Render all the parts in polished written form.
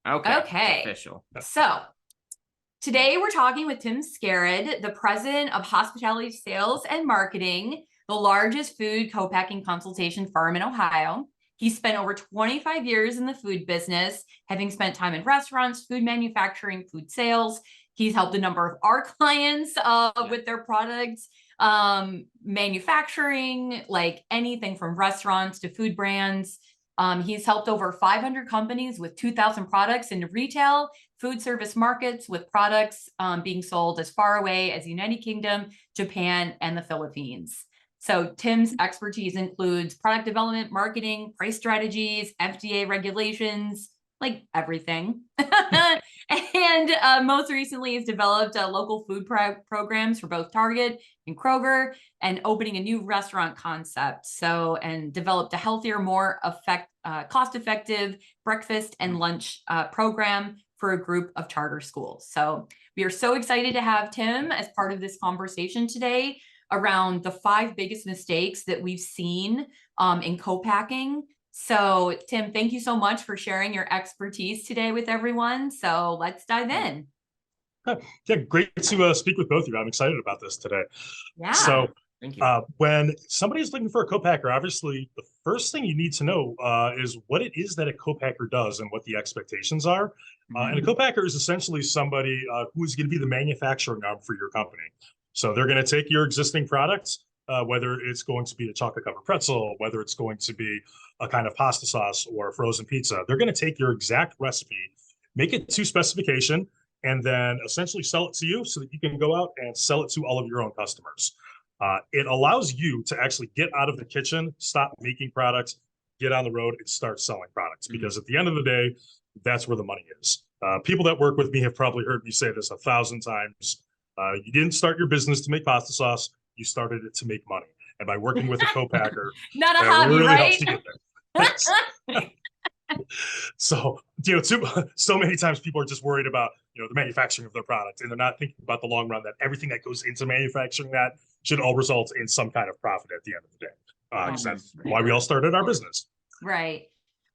Okay, it's Okay. official. So today we're talking with Tim Skaryd, the president of Hospitality Sales and Marketing, the largest food co-packing consultation firm in Ohio. He spent over 25 years in the food business, having spent time in restaurants, food manufacturing, food sales. He's helped a number of our clients with their products, manufacturing, like anything from restaurants to food brands. He's helped over 500 companies with 2,000 products into retail, food service markets with products being sold as far away as the United Kingdom, Japan, and the Philippines. So Tim's expertise includes product development, marketing, price strategies, FDA regulations, like everything. And most recently, he's developed local food programs for both Target and Kroger, and opening a new restaurant concept. So, and developed a healthier, more cost-effective breakfast and lunch program for a group of charter schools. So we are so excited to have Tim as part of this conversation today around the 5 biggest mistakes that we've seen in co-packing. So Tim, thank you so much for sharing your expertise today with everyone. So let's dive in. Yeah, great to speak with both of you. I'm excited about this today. Yeah. So Thank you. when somebody is looking for a co-packer, obviously the first thing you need to know is what it is that a co-packer does and what the expectations are. And a co-packer is essentially somebody who is going to be the manufacturing arm for your company. So they're going to take your existing products, whether it's going to be a chocolate covered pretzel, whether it's going to be a kind of pasta sauce or a frozen pizza. They're going to take your exact recipe, make it to specification, and then essentially sell it to you so that you can go out and sell it to all of your own customers. It allows you to actually get out of the kitchen, stop making products, get on the road and start selling products. Because at the end of the day, that's where the money is. People that work with me have probably heard me say this 1,000 times. You didn't start your business to make pasta sauce. You started it to make money. And by working with a co-packer, Not a that hobby, really right? helps you get there. So, so many times people are just worried about, the manufacturing of their product, and they're not thinking about the long run, that everything that goes into manufacturing that should all result in some kind of profit at the end of the day. Because that's why we all started our business. Right.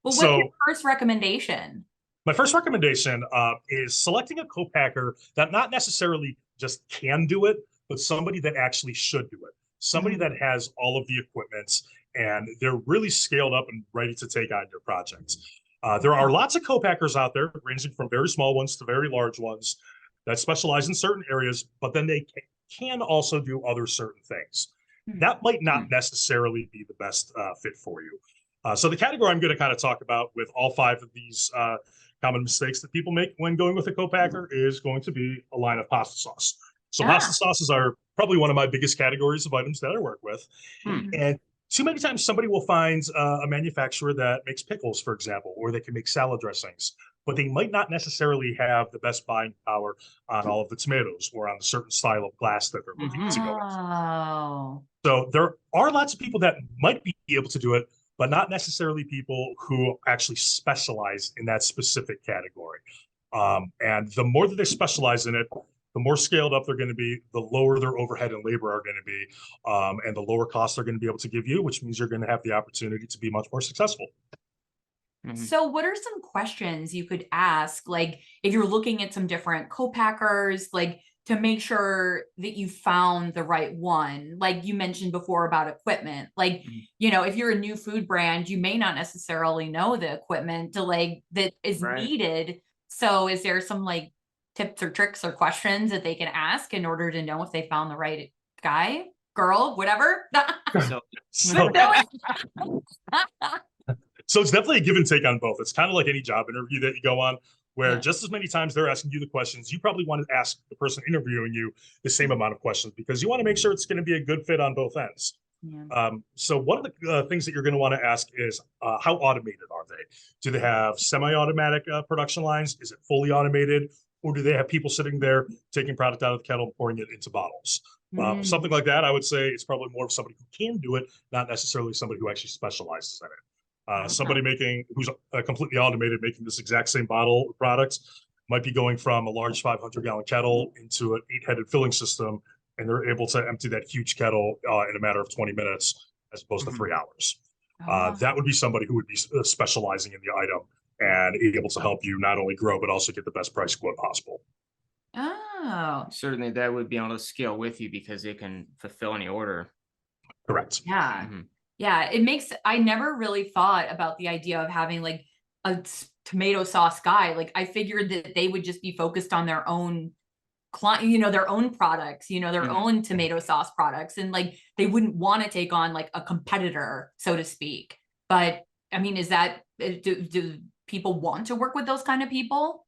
Well, what's So your first recommendation? my first recommendation is selecting a co-packer that not necessarily just can do it, but somebody that actually should do it. Somebody that has all of the equipment and they're really scaled up and ready to take on your projects. There are lots of co-packers out there, ranging from very small ones to very large ones, that specialize in certain areas, but then they can also do other certain things. That might not necessarily be the best fit for you. So the category I'm going to kind of talk about with all 5 of these common mistakes that people make when going with a co-packer is going to be a line of pasta sauce. So pasta sauces are probably one of my biggest categories of items that I work with. And too many times somebody will find a manufacturer that makes pickles, for example, or they can make salad dressings, but they might not necessarily have the best buying power on all of the tomatoes or on a certain style of glass that they're looking to go with. So there are lots of people that might be able to do it, but not necessarily people who actually specialize in that specific category. And the more that they specialize in it, the more scaled up they're going to be, the lower their overhead and labor are going to be, and the lower costs they're going to be able to give you, which means you're going to have the opportunity to be much more successful. So what are some questions you could ask, like if you're looking at some different co-packers, like to make sure that you found the right one? Like you mentioned before about equipment, like, if you're a new food brand, you may not necessarily know the equipment to that is needed. So is there some tips or tricks or questions that they can ask in order to know if they found the right guy, girl, whatever? So it's definitely a give and take on both. It's kind of like any job interview that you go on, where just as many times they're asking you the questions, you probably want to ask the person interviewing you the same amount of questions, because you want to make sure it's going to be a good fit on both ends. So one of the things that you're going to want to ask is how automated are they? Do they have semi-automatic production lines? Is it fully automated? Or do they have people sitting there taking product out of the kettle and pouring it into bottles? Something like that, I would say it's probably more of somebody who can do it, not necessarily somebody who actually specializes in it. Somebody who's completely automated, making this exact same bottle of products, might be going from a large 500-gallon kettle into an 8-headed filling system, and they're able to empty that huge kettle in a matter of 20 minutes as opposed to 3 hours. That would be somebody who would be specializing in the item and able to help you not only grow, but also get the best price quote possible. Oh, Certainly that would be able to scale with you because it can fulfill any order. Correct. yeah. Mhm. Yeah, I never really thought about the idea of having like a tomato sauce guy. Like I figured that they would just be focused on their own client, their own products, their Mhm. own tomato sauce products. And like, they wouldn't want to take on like a competitor, so to speak. But I mean, do people want to work with those kind of people?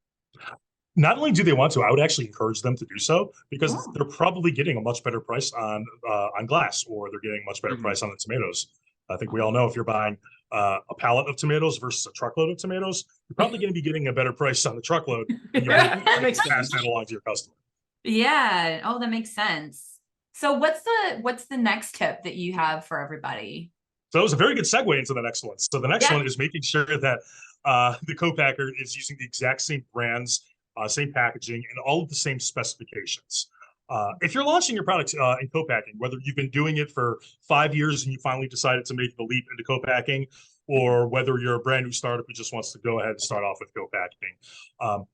Not only do they want to, I would actually encourage them to do so because Oh. they're probably getting a much better price on glass, or they're getting a much better Mhm. price on the tomatoes. I think we all know if you're buying a pallet of tomatoes versus a truckload of tomatoes, you're probably going to be getting a better price on the truckload, and you want That to makes pass sense. that along to your customer. Yeah. Oh, that makes sense. So what's the next tip that you have for everybody? So it was a very good segue into the next one. So the next Yeah. one is making sure that the co-packer is using the exact same brands, same packaging, and all of the same specifications. If you're launching your product in co-packing, whether you've been doing it for 5 years and you finally decided to make the leap into co-packing, or whether you're a brand new startup who just wants to go ahead and start off with co-packing,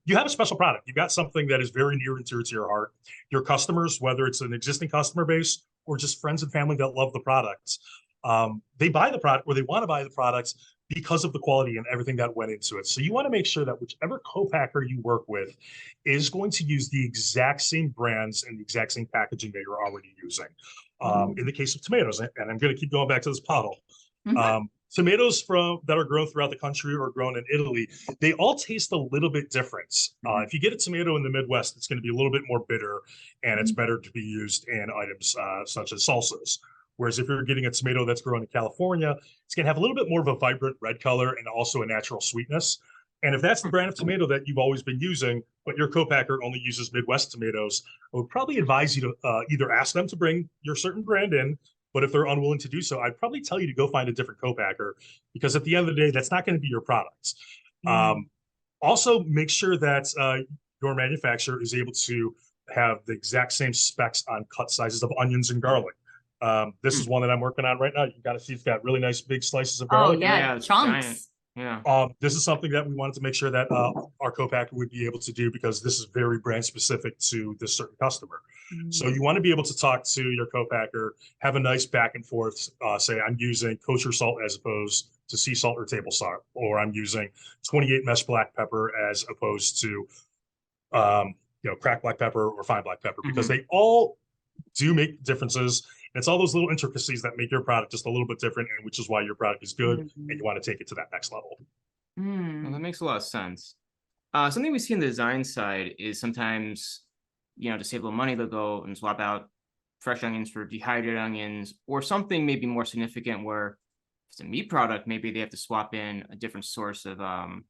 you have a special product. You've got something that is very near and dear to your heart. Your customers, whether it's an existing customer base or just friends and family that love the products, they buy the product, or they want to buy the products because of the quality and everything that went into it. So you want to make sure that whichever co-packer you work with is going to use the exact same brands and the exact same packaging that you're already using. In the case of tomatoes, and I'm going to keep going back to this puddle, Mhm. tomatoes that are grown throughout the country or grown in Italy, they all taste a little bit different. Mhm. If you get a tomato in the Midwest, it's going to be a little bit more bitter, and it's Mhm. better to be used in items such as salsas. Whereas if you're getting a tomato that's grown in California, it's going to have a little bit more of a vibrant red color and also a natural sweetness. And if that's the brand of tomato that you've always been using, but your co-packer only uses Midwest tomatoes, I would probably advise you to either ask them to bring your certain brand in, but if they're unwilling to do so, I'd probably tell you to go find a different co-packer, because at the end of the day, that's not going to be your products. Mm. Also, make sure that your manufacturer is able to have the exact same specs on cut sizes of onions and garlic. This is Mm. one that I'm working on right now. You got to see it's got really nice big slices of Oh garlic. yeah, Yeah, it's giant. chunks. Yeah. This is something that we wanted to make sure that our co-packer would be able to do, because this is very brand specific to this certain customer. So Mm. you want to be able to talk to your co-packer, have a nice back and forth, say I'm using kosher salt as opposed to sea salt or table salt, or I'm using 28 mesh black pepper as opposed to cracked black pepper or fine black pepper, because Mhm. they all do make differences. It's all those little intricacies that make your product just a little bit different, and which is why your product is good and you Mm. want to take it to that next level. Well, that Mm. makes a lot of sense. Something we see on the design side is sometimes, to save a little money, they'll go and swap out fresh onions for dehydrated onions, or something maybe more significant where if it's a meat product, maybe they have to swap in a different source of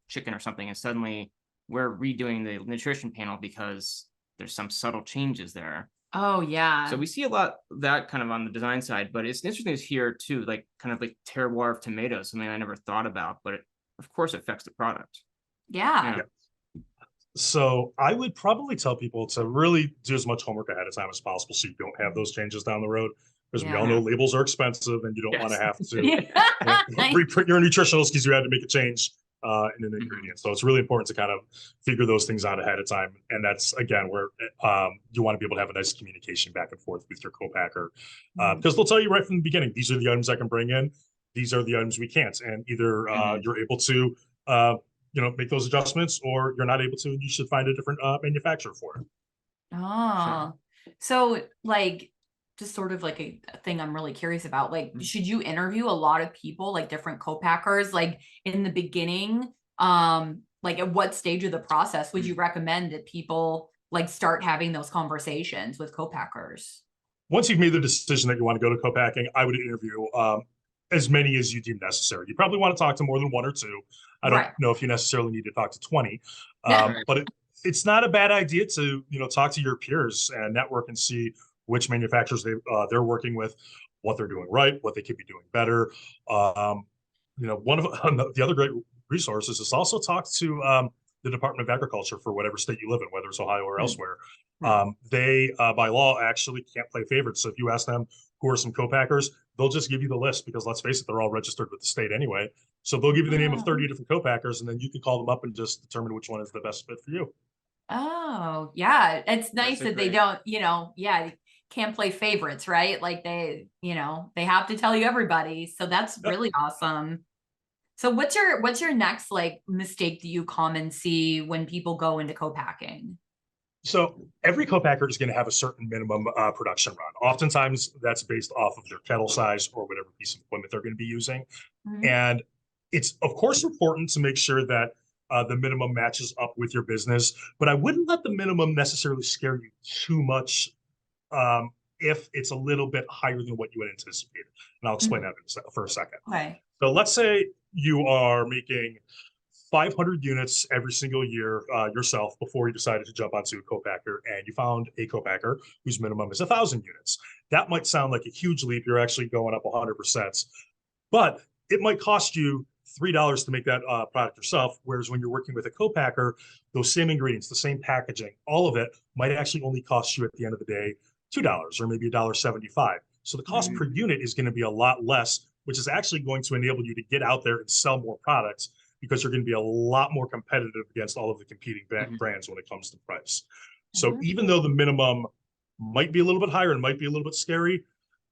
chicken or something, and suddenly we're redoing the nutrition panel because there's some subtle changes there. Oh So yeah. we see a lot of that kind of on the design side, but it's interesting to hear too, like kind of like terroir of tomatoes, something I never thought about, but of course it affects the product. Yeah. Yeah. So I would probably tell people to really do as much homework ahead of time as possible, so you don't have those changes down the road. Because we all know Yeah. labels are expensive, and you don't want to Yes. have to Yeah. reprint your nutritionals because you had to make a change in an Mhm. ingredient. So it's really important to kind of figure those things out ahead of time. And that's, again, where you want to be able to have a nice communication back and forth with your co-packer, Mm. because they'll tell you right from the beginning, these are the items I can bring in, these are the items we can't. And either Mhm. you're able to uh, make those adjustments, or you're not able to, and you should find a different manufacturer for it. Sure. Oh, so like just sort of like a thing I'm really curious about. Like, Mm. should you interview a lot of people, like different co-packers, like in the beginning? Like at what stage of the process would you recommend that people like start having those conversations with co-packers? Once you've made the decision that you want to go to co-packing, I would interview as many as you deem necessary. You probably want to talk to more than one or two. I don't Right. know if you necessarily need to talk to 20, Right. but it's not a bad idea to talk to your peers and network and see which manufacturers they're working with, what they're doing right, what they could be doing better. One of the other great resources is also talk to the Department of Agriculture for whatever state you live in, whether it's Ohio or elsewhere. Right. They, by law, actually can't play favorites. So if you ask them who are some co-packers, they'll just give you the list because let's face it, they're all registered with the state anyway. So they'll give you the name of 30 different co-packers, and then you can call them up and just determine which one is the best fit for you. Oh, yeah. It's nice so that they great. don't, yeah, can't play favorites, right? Like they have to tell you everybody. So that's Yep. really awesome. So what's your next like mistake that you common see when people go into co-packing? So every co-packer is going to have a certain minimum production run. Oftentimes that's based off of their kettle size or whatever piece of equipment they're going to be using. Mhm. And it's of course important to make sure that the minimum matches up with your business, but I wouldn't let the minimum necessarily scare you too much if it's a little bit higher than what you had anticipated. And I'll explain that for a second. Okay. So let's say you are making 500 units every single year yourself before you decided to jump onto a co-packer, and you found a co-packer whose minimum is 1,000 units. That might sound like a huge leap. You're actually going up 100%, but it might cost you $3 to make that product yourself. Whereas when you're working with a co-packer, those same ingredients, the same packaging, all of it might actually only cost you at the end of the day $2 or maybe $1.75. So the cost per unit is going to be a lot less, which is actually going to enable you to get out there and sell more products because you're going to be a lot more competitive against all of the competing brands when it comes to price. So even though the minimum might be a little bit higher and might be a little bit scary,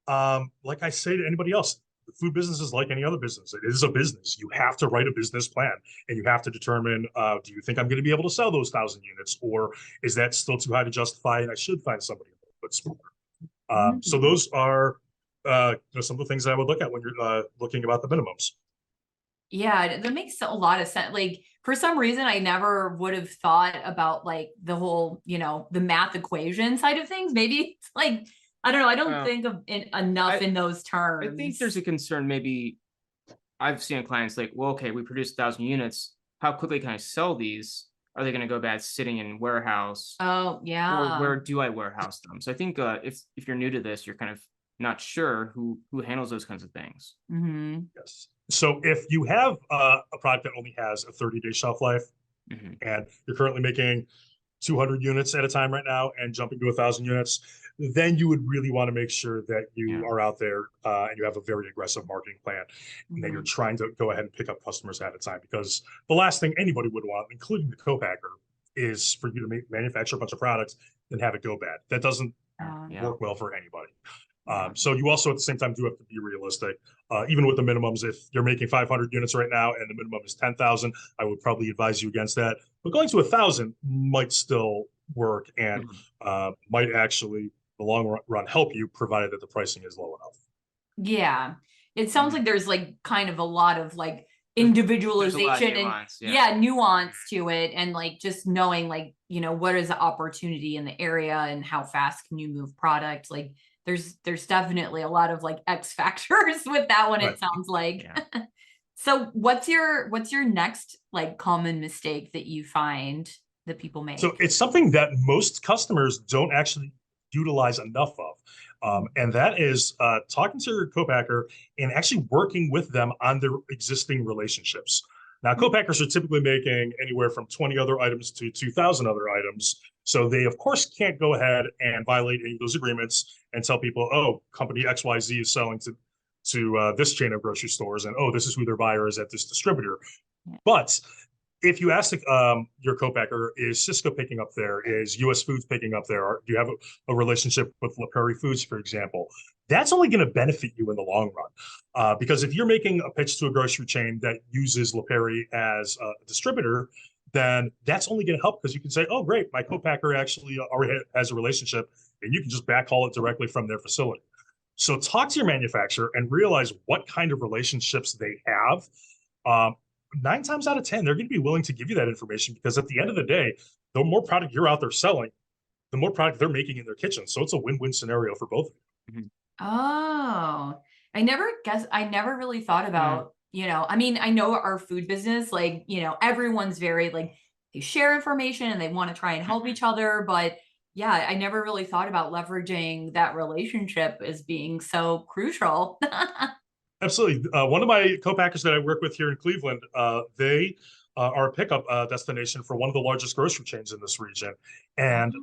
like I say to anybody else, the food business is like any other business. It is a business. You have to write a business plan and you have to determine, do you think I'm going to be able to sell those 1,000 units, or is that still too high to justify and I should find somebody a little bit smaller? So those are some of the things I would look at when you're looking about the minimums. Yeah, that makes a lot of sense. Like for some reason, I never would have thought about like the whole, the math equation side of things. Maybe it's like, I don't know. I don't think of it enough in those terms. I think there's a concern. Maybe I've seen clients like, well, okay, we produce 1,000 units. How quickly can I sell these? Are they going to go bad sitting in warehouse? Oh, yeah. Or where do I warehouse them? So I think if you're new to this, you're kind of not sure who handles those kinds of things. Mm-hmm. Yes. So if you have a product that only has a 30-day shelf life, and you're currently making 200 units at a time right now and jumping to 1,000 units, then you would really want to make sure that you are out there and you have a very aggressive marketing plan and that you're trying to go ahead and pick up customers at a time, because the last thing anybody would want, including the co-packer, is for you to manufacture a bunch of products and have it go bad. That doesn't work well for anybody. So you also at the same time do have to be realistic. Even with the minimums, if you're making 500 units right now and the minimum is 10,000, I would probably advise you against that. But going to 1,000 might still work and might actually, in the long run, help you, provided that the pricing is low enough. Yeah. It sounds like there's like kind of a lot of like individualization and nuance to it, and like just knowing like, what is the opportunity in the area and how fast can you move product. Like there's definitely a lot of like X factors with that one. It sounds like. So what's your next like common mistake that you find that people make? So it's something that most customers don't actually utilize enough of. And that is talking to your co-packer and actually working with them on their existing relationships. Now, co-packers are typically making anywhere from 20 other items to 2,000 other items. So they, of course, can't go ahead and violate any of those agreements and tell people, oh, company XYZ is selling to this chain of grocery stores, and oh, this is who their buyer is at this distributor. But if you ask your co-packer, is Cisco picking up there? Is US Foods picking up there? Or do you have a relationship with La Prairie Foods, for example? That's only going to benefit you in the long run. Because if you're making a pitch to a grocery chain that uses La Prairie as a distributor, then that's only going to help, because you can say, oh, great, my co-packer actually already has a relationship, and you can just backhaul it directly from their facility. So talk to your manufacturer and realize what kind of relationships they have. 9 times out of 10, they're going to be willing to give you that information, because at the end of the day, the more product you're out there selling, the more product they're making in their kitchen. So it's a win-win scenario for both of you. Oh, I never really thought about, I mean, I know our food business, like, everyone's very like, they share information and they want to try and help each other. But yeah, I never really thought about leveraging that relationship as being so crucial. Absolutely. One of my co-packers that I work with here in Cleveland, they are a pickup destination for one of the largest grocery chains in this region. And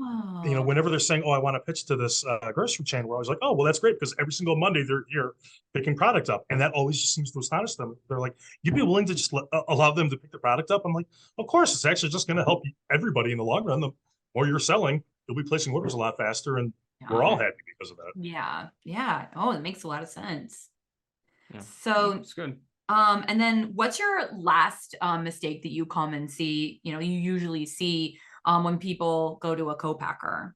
whenever they're saying, "Oh, I want to pitch to this grocery chain," we're always like, "Oh, well, that's great because every single Monday they're here picking product up," and that always just seems to astonish them. They're like, "You'd be willing to just allow them to pick the product up?" I'm like, "Of course, it's actually just going to help everybody in the long run. The more you're selling, you'll be placing orders a lot faster, and we're all happy because of that." Yeah. Oh, it makes a lot of sense. Yeah, So, it's good. and then what's your last mistake that you you usually see when people go to a co-packer?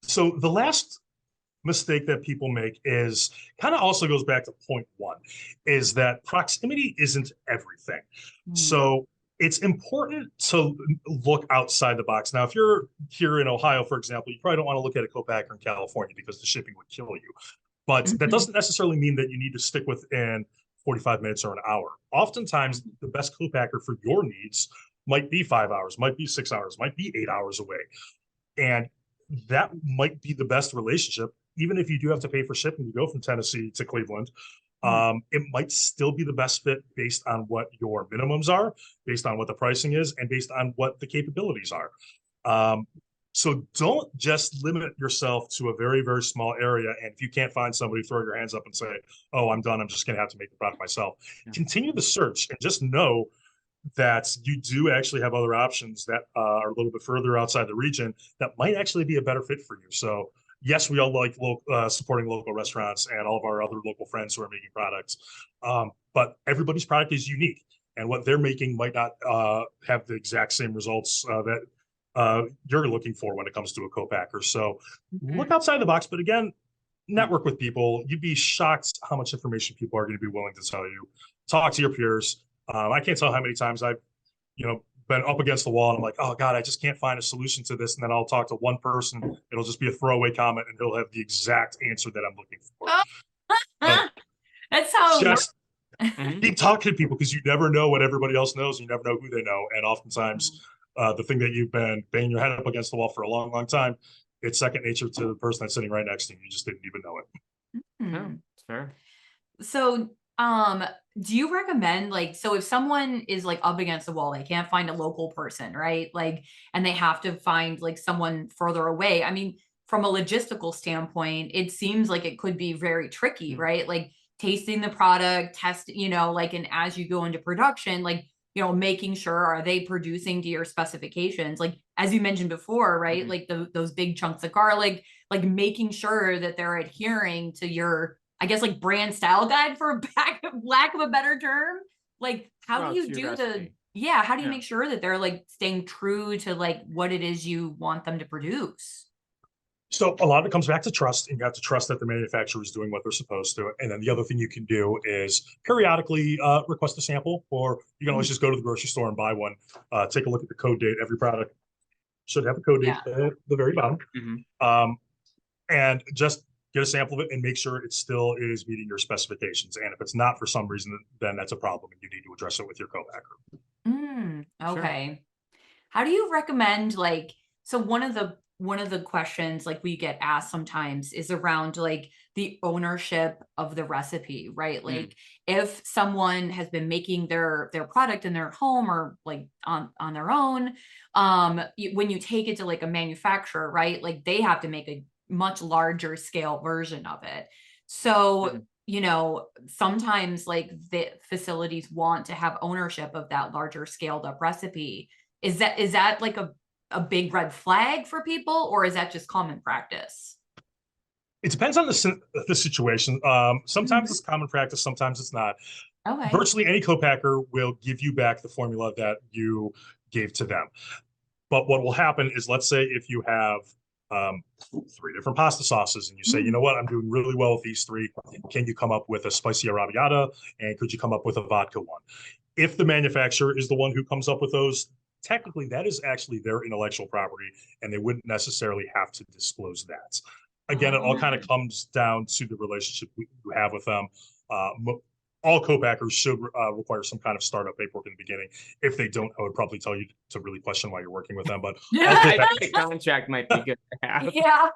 So the last mistake that people make is kind of also goes back to point one, is that proximity isn't everything. So it's important to look outside the box. Now, if you're here in Ohio, for example, you probably don't want to look at a co-packer in California because the shipping would kill you. But that doesn't necessarily mean that you need to stick within 45 minutes or an hour. Oftentimes, the best co-packer for your needs might be 5 hours, might be 6 hours, might be 8 hours away. And that might be the best relationship, even if you do have to pay for shipping to go from Tennessee to Cleveland. It might still be the best fit based on what your minimums are, based on what the pricing is, and based on what the capabilities are. So don't just limit yourself to a very, very small area. And if you can't find somebody, throw your hands up and say, "Oh, I'm done. I'm just going to have to make the product myself." Continue the search and just know that you do actually have other options that are a little bit further outside the region that might actually be a better fit for you. So yes, we all like supporting local restaurants and all of our other local friends who are making products. But everybody's product is unique, and what they're making might not have the exact same results that you're looking for when it comes to a co-packer. So look outside the box, but again, network with people. You'd be shocked how much information people are going to be willing to tell you. Talk to your peers. I can't tell how many times I've, been up against the wall and I'm like, "Oh God, I just can't find a solution to this." And then I'll talk to one person. It'll just be a throwaway comment and he'll have the exact answer that I'm looking for. That's how just keep talking to people, because you never know what everybody else knows. You never know who they know. And oftentimes the thing that you've been banging your head up against the wall for a long, long time, it's second nature to the person that's sitting right next to you. You just didn't even know it. Yeah, it's fair. So, do you recommend, so if someone is up against the wall, they can't find a local person, right? And they have to find someone further away. I mean, from a logistical standpoint, it seems like it could be very tricky, right? Tasting the product, and as you go into production, making sure, are they producing to your specifications? As you mentioned before, right? Those big chunks of garlic, making sure that they're adhering to your, I guess, brand style guide, for lack of a better term. How do you do how do you make sure that they're staying true to what it is you want them to produce? So a lot of it comes back to trust, and you have to trust that the manufacturer is doing what they're supposed to. And then the other thing you can do is periodically request a sample, or you can always just go to the grocery store and buy one. Take a look at the code date. Every product should have a code date at the very bottom. And just get a sample of it and make sure it still is meeting your specifications. And if it's not for some reason, then that's a problem and you need to address it with your co-packer. Okay. Sure. How do you recommend, so one of the questions we get asked sometimes is around the ownership of the recipe, right? If someone has been making their product in their home or on their own, when you take it to a manufacturer, right? They have to make a much larger scale version of it. So, sometimes the facilities want to have ownership of that larger scaled up recipe. Is that a big red flag for people, or is that just common practice? It depends on the situation. Sometimes it's common practice, sometimes it's not. Okay. Virtually any co-packer will give you back the formula that you gave to them. But what will happen is, let's say if you have 3 different pasta sauces and you say, "You know what, I'm doing really well with these 3. Can you come up with a spicy arrabbiata? And could you come up with a vodka one?" If the manufacturer is the one who comes up with those, technically that is actually their intellectual property and they wouldn't necessarily have to disclose that. Again, it all kind of comes down to the relationship you have with them. All co-packers should require some kind of startup paperwork in the beginning. If they don't, I would probably tell you to really question why you're working with them. But I think the contract might be good to have. Yeah.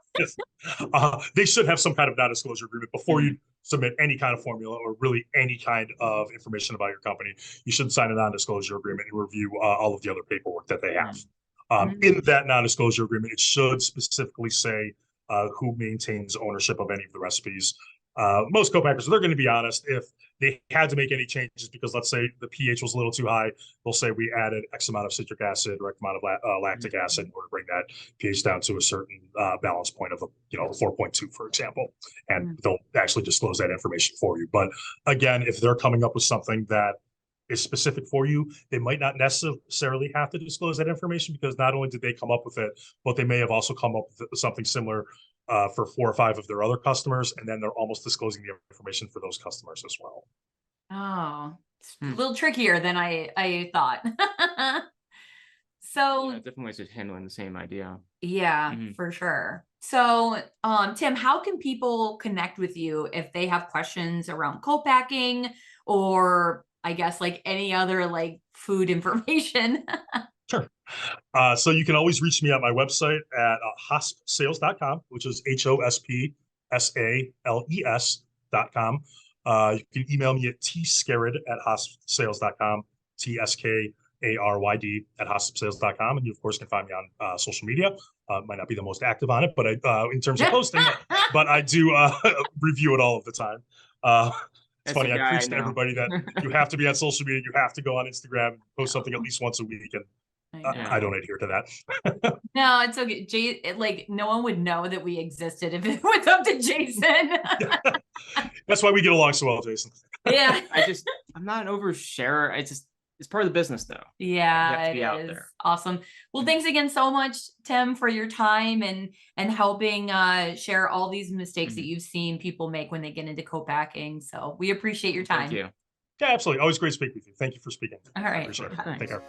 They should have some kind of non-disclosure agreement before you submit any kind of formula or really any kind of information about your company, you should sign a non-disclosure agreement and review all of the other paperwork that they have. In that non-disclosure agreement, it should specifically say who maintains ownership of any of the recipes. Most co-packers, they're going to be honest. If they had to make any changes because, let's say, the pH was a little too high, they'll say we added X amount of citric acid or X amount of lactic acid in order to bring that pH down to a certain balance point of 4.2, for example, and they'll actually disclose that information for you. But again, if they're coming up with something that is specific for you, they might not necessarily have to disclose that information, because not only did they come up with it, but they may have also come up with something similar for 4 or 5 of their other customers, and then they're almost disclosing the information for those customers as well. Oh, it's a little trickier than I thought. So Yeah, different ways of handling the same idea. yeah, for sure. So, Tim, how can people connect with you if they have questions around co-packing, or I guess like any other like food information? Sure. So you can always reach me at my website at hospsales.com, which is HOSPSALES.com. You can email me at tskaryd@hospsales.com, TSKARYD@hospsales.com. And you, of course, can find me on social media. Might not be the most active on it, but in terms of posting, but I do review it all of the time. It's funny, I preach to everybody that you have to be on social media, you have to go on Instagram, post something at least once a week, and I don't adhere to that. No, it's okay. Like no one would know that we existed if it was up to Jason. That's why we get along so well, Jason. Yeah. I'm not an oversharer. It's part of the business though. Yeah, it is there. Awesome. Well, thanks again so much, Tim, for your time and helping share all these mistakes that you've seen people make when they get into co-packing. So we appreciate your time. Thank you. Yeah, absolutely. Always great speaking with you. Thank you for speaking. All right. I appreciate it. Take care.